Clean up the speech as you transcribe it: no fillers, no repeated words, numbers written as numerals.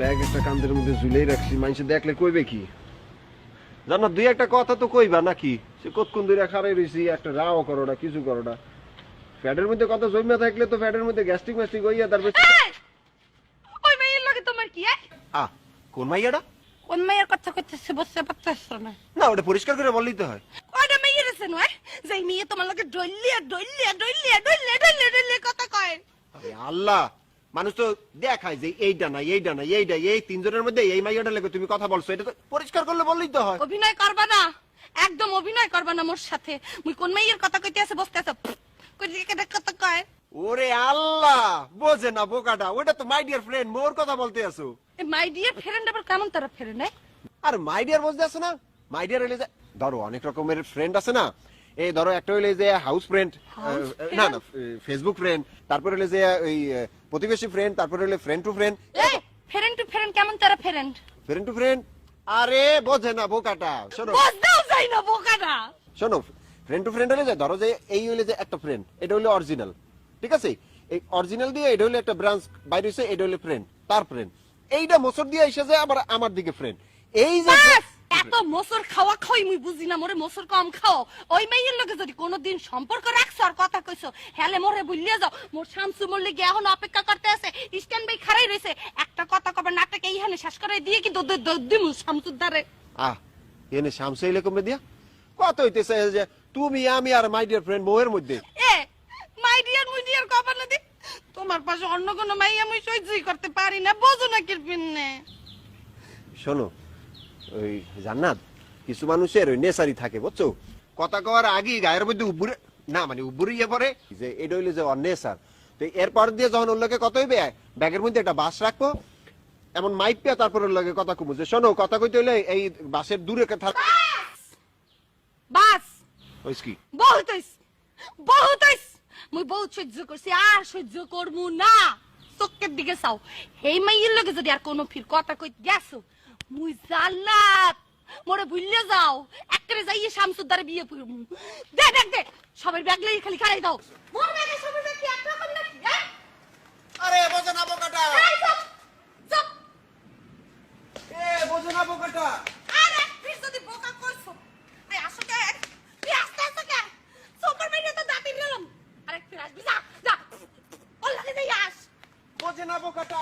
Bag একটা কান্দের মধ্যে ঝুলেই রাখছি, মানুষে দেখলে কইবে কি? জানো দুই একটা কথা তো কইবা নাকি? সে কতক্ষণ ধরে খারাই রইছি, একটা রাও করো না, কিছু করো না। ফ্যাটের মধ্যে কথা জমা থাকলে তো ফ্যাটের মধ্যে গ্যাস্ট্রিক ম্যাস্ট্রিক হইয়া তারপর ওই মেয়ের লগে তোমার কি? কোন মাইয়াটা? কোন মেয়ের কথা কইতেছে বুঝতে পারতেছ না? না ওটা পরিষ্কার করে বললেই তো হয়। ওইটা মেয়ের আছে নয় যে মেয়ে তোমার লগে ডইলিয়া কথা কয়। আরে আল্লাহ, মানুষ তো দেখায় যে এইটা না এইটা না এইটা, এই তিনজনের মধ্যে এই মাইয়াটা লেগে তুমি কথা বলছো, এটা তো পরিষ্কার করলে বললেই তো হয়। অভিনয় করবা না, একদম অভিনয় করবা না মোর সাথে। মুই কোন মেয়ের কথা কইতে আছে বসতে আছে কই যে কথা কয়। ওরে আল্লাহ, বোঝে না বোকাটা, ওটা তো মাই ডিয়ার ফ্রেন্ড, মোর কথা বলতে আছো। মাই ডিয়ার ফ্রেন্ড আবার কেমন তারা ফ্রেন্ড? আর মাই ডিয়ার বুঝতে আছো না? মাই ডিয়ার হইলে যে ধরো অনেক রকমের ফ্রেন্ড আছে না, এই ধরো একটা হইলে যে হাউস ফ্রেন্ড, না না ফেসবুক ফ্রেন্ড, তারপর হইলে যে ওই প্রতিবেশী ফ্রেন্ড, তারপর হইলে ফ্রেন্ড টু ফ্রেন্ড। এই ফ্রেন্ড টু ফ্রেন্ড কেমন তারা ফ্রেন্ড? ফ্রেন্ড টু ফ্রেন্ড, আরে বোঝে না বোকাটা। শোনো বুঝতেও চাই না বোকাটা। শোনো, ফ্রেন্ড টু ফ্রেন্ড হলে যে ধরো যে এই হইলে যে একটা ফ্রেন্ড, এটা হইলে অরিজিনাল, ঠিক আছে? এই অরিজিনাল দিয়ে এটা হইলে একটা ব্রাঞ্চ বাইরে হইছে, এটা হইলে ফ্রেন্ড, তার ফ্রেন্ড। এইটা মোসর দিয়ে এসে যায় আবার আমার দিকে ফ্রেন্ড। এই যে এত মোসর খাওয়া খাওয়াই মুই বুঝি না, মোরে মোসর কম খাও। ওই মেয়ের লগে যদি কোনোদিন সম্পর্ক রাখছো আর কথা কইছো, হেলে মোরে ভুলিয়া যাও। মোর শামসু মোর লাগি এখন অপেক্ষা করতে আছে, স্ট্যান্ড বাই খাড়াই রইছে। একটা কথা কবে নাটক এইখানে শেষ করে দিয়ে কিন্তু দিমু শামসুর দ্বারে। এনে শামসু এরকম দিয়া কত হইতেছে যে তুমি আমি আর মাই ডিয়ার ফ্রেন্ড মোহের মধ্যে। এ মাই ডিয়ার মুই ডিয়ার কবা না দি, তোমার পাশে অন্য কোনো মাইয়া মুই সহ্যই করতে পারি না, বোঝো না কিরপিনে। শোনো ওই জান্নাত, কিছু মানুষের ওই নেশারি থাকে বুঝছো, কথা কওয়ার আগে গায়ের মধ্যে উবুরে না মানে উবুরিয়ে পড়ে যে এটা হইলে যে অনেসার। তো এরপর দিয়ে যখন ওর লগে কথা হইবে, ব্যাগের মধ্যে একটা বাস রাখবো, এমন মাইক পেয়ে তারপর ওর লগে কথা কমু যে শোনো কথা কইতে হইলে এই বাসের দূরে থাক। বাস ওইস কি বহুত হইছে, বহুত হইছে। মুই বহুত সহ্য করছি, আর সহ্য করবো না। চোখের দিকে চাও, এই মাইয়ের লগে যদি আর কোনো ফির কথা কই গেছো, মুই জান্নাত মোরে ভুলিয়ে যাও। একবারে যাইয়ে শামসুর দ্বারে বিয়ে করবো। দে দেখ দে, সবাই ব্যাগ লইয়ে খালি খাড়াই দাও। মোর ব্যাগে সবাই ব্যাগ কি এক রকম নাকি? হ্যাঁ আরে বোঝো না বোকাটা, এই চুপ চুপ। বোঝো না বোকাটা। আরে ফির যদি বোকা কইছো, এই আসো কে, তুই আস্তে আস্তে কে সুপার মেয়ে তো দাঁতি দিলাম। আরে ফির আসবি, যা যা ওর লাগে যাই আস। বোঝে না বোকাটা।